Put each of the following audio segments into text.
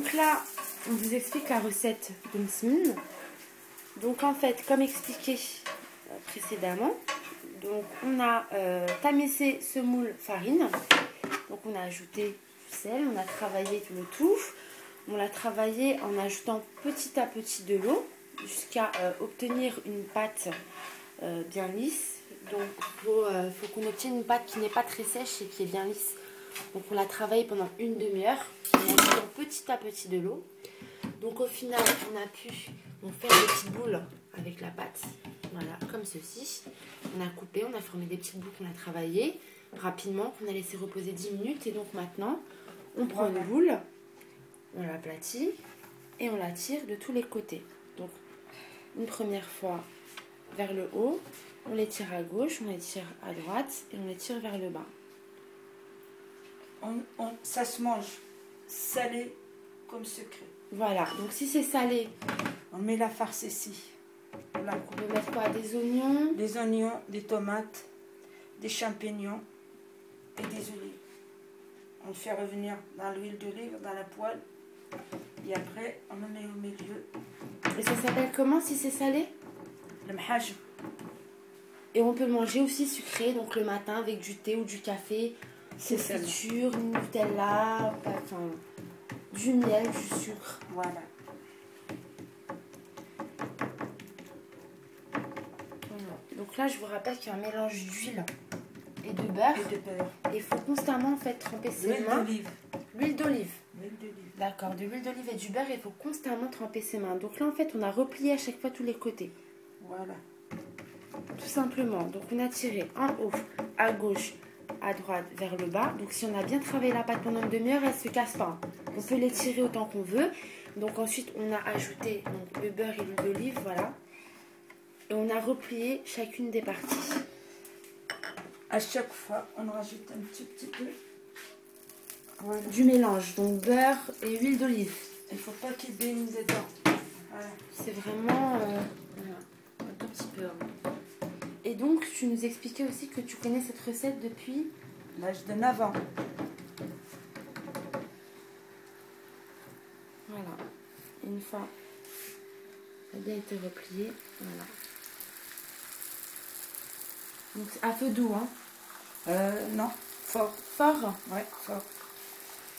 Donc là, on vous explique la recette de msemen. Donc en fait, comme expliqué précédemment, donc on a tamisé semoule farine. Donc on a ajouté du sel, on a travaillé le tout. On l'a travaillé en ajoutant petit à petit de l'eau jusqu'à obtenir une pâte bien lisse. Donc il faut qu'on obtienne une pâte qui n'est pas très sèche et qui est bien lisse. Donc on l'a travaillé pendant une demi-heure en ajoutant petit à petit de l'eau. Donc au final on a pu faire des petites boules avec la pâte. Voilà, comme ceci. On a coupé, on a formé des petites boules qu'on a travaillées rapidement, qu'on a laissé reposer 10 minutes. Et donc maintenant on prend une boule. On l'aplatit et on la tire de tous les côtés. Donc, une première fois vers le haut, on les tire à gauche, on les tire à droite et on les tire vers le bas. Ça se mange salé comme sucré. Voilà, donc si c'est salé, on met la farce ici. Là. On peut mettre quoi? Des oignons? Des oignons, des tomates, des champignons et des olives. On fait revenir dans l'huile d'olive, dans la poêle. Et après, on en met au milieu. Et ça s'appelle comment si c'est salé? Le mhaj. Et on peut le manger aussi sucré, donc le matin avec du thé ou du café. C'est ça. Friture, Nutella, enfin, du miel, du sucre. Voilà. Donc là, je vous rappelle qu'il y a un mélange d'huile et de beurre. Et il faut constamment en fait tremper ses mains. L'huile d'olive. L'huile d'olive. L'huile d'olive. D'accord, de l'huile d'olive et du beurre, il faut constamment tremper ses mains. Donc là, en fait, on a replié à chaque fois tous les côtés. Voilà. Tout simplement. Donc on a tiré en haut, à gauche, à droite, vers le bas. Donc si on a bien travaillé la pâte pendant une demi-heure, elle ne se casse pas. On peut l'étirer autant qu'on veut. Donc ensuite, on a ajouté donc, le beurre et l'huile d'olive, voilà. Et on a replié chacune des parties. À chaque fois, on rajoute un petit peu. Voilà. Du mélange, donc beurre et huile d'olive. Il ne faut pas qu'il baigne dedans. Voilà. C'est vraiment voilà, un tout petit peu. Et donc, tu nous expliquais aussi que tu connais cette recette depuis l'âge de 9 ans. Voilà. Une fois, elle a bien été repliée. Voilà. Donc, à feu doux, hein? Non, fort. Fort? Ouais, fort.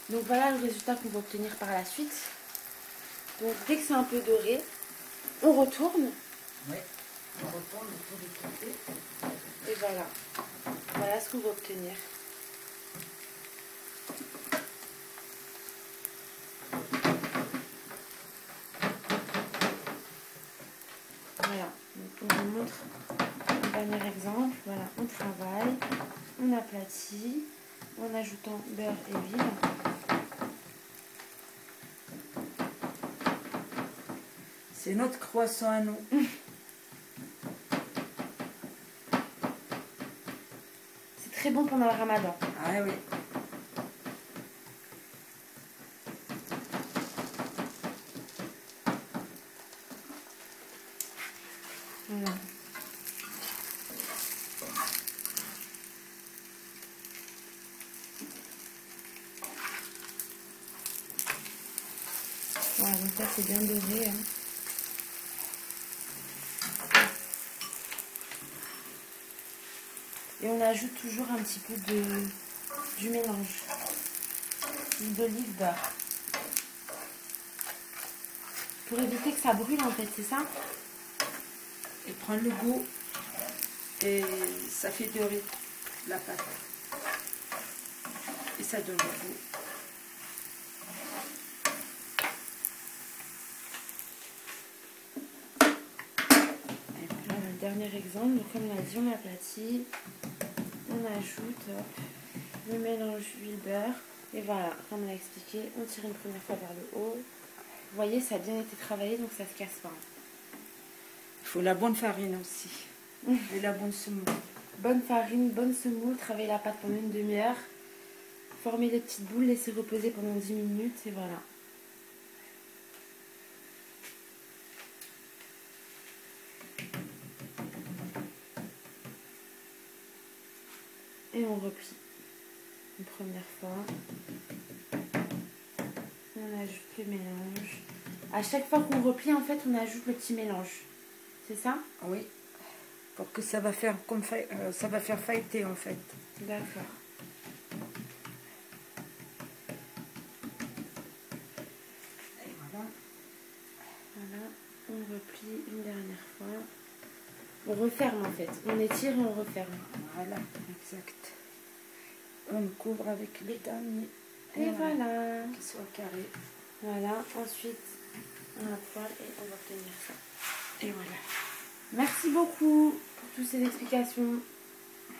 Donc, voilà le résultat qu'on va obtenir par la suite. Donc, dès que c'est un peu doré, on retourne. Oui, on retourne de tous les côtés. Et voilà. Voilà ce qu'on va obtenir. Voilà. Donc, on vous montre un dernier exemple. Voilà, on travaille, on aplatit en ajoutant beurre et huile. C'est notre croissant à nous. C'est très bon pendant le ramadan. Ah oui. Voilà. Voilà, donc là c'est bien doré. Hein. Et on ajoute toujours un petit peu du mélange. Huile d'olive, beurre. Pour éviter que ça brûle en fait, c'est ça? Et prendre le goût. Et ça fait dorer la pâte. Et ça donne le goût. Et voilà le dernier exemple. Donc comme on l'a dit, on aplatit. On ajoute le mélange huile-beurre. Et voilà, comme on l'a expliqué, on tire une première fois vers le haut. Vous voyez, ça a bien été travaillé, donc ça ne se casse pas. Il faut la bonne farine aussi. Et la bonne semoule. Bonne farine, bonne semoule, travailler la pâte pendant une demi-heure. Former les petites boules, laisser reposer pendant 10 minutes et voilà. Et on replie. Une première fois. On ajoute le mélange. À chaque fois qu'on replie, en fait, on ajoute le petit mélange. C'est ça? Oui. Pour que ça va faire comme ça va faire feuilleter en fait. D'accord. Et voilà. Voilà. On replie une dernière fois. On referme en fait. On étire et on referme. Voilà, exact. On couvre avec les derniers. Et voilà. Qu'ils soient carrés. Voilà. Ensuite, on la poêle et on va tenir ça. Et voilà. Merci beaucoup pour toutes ces explications.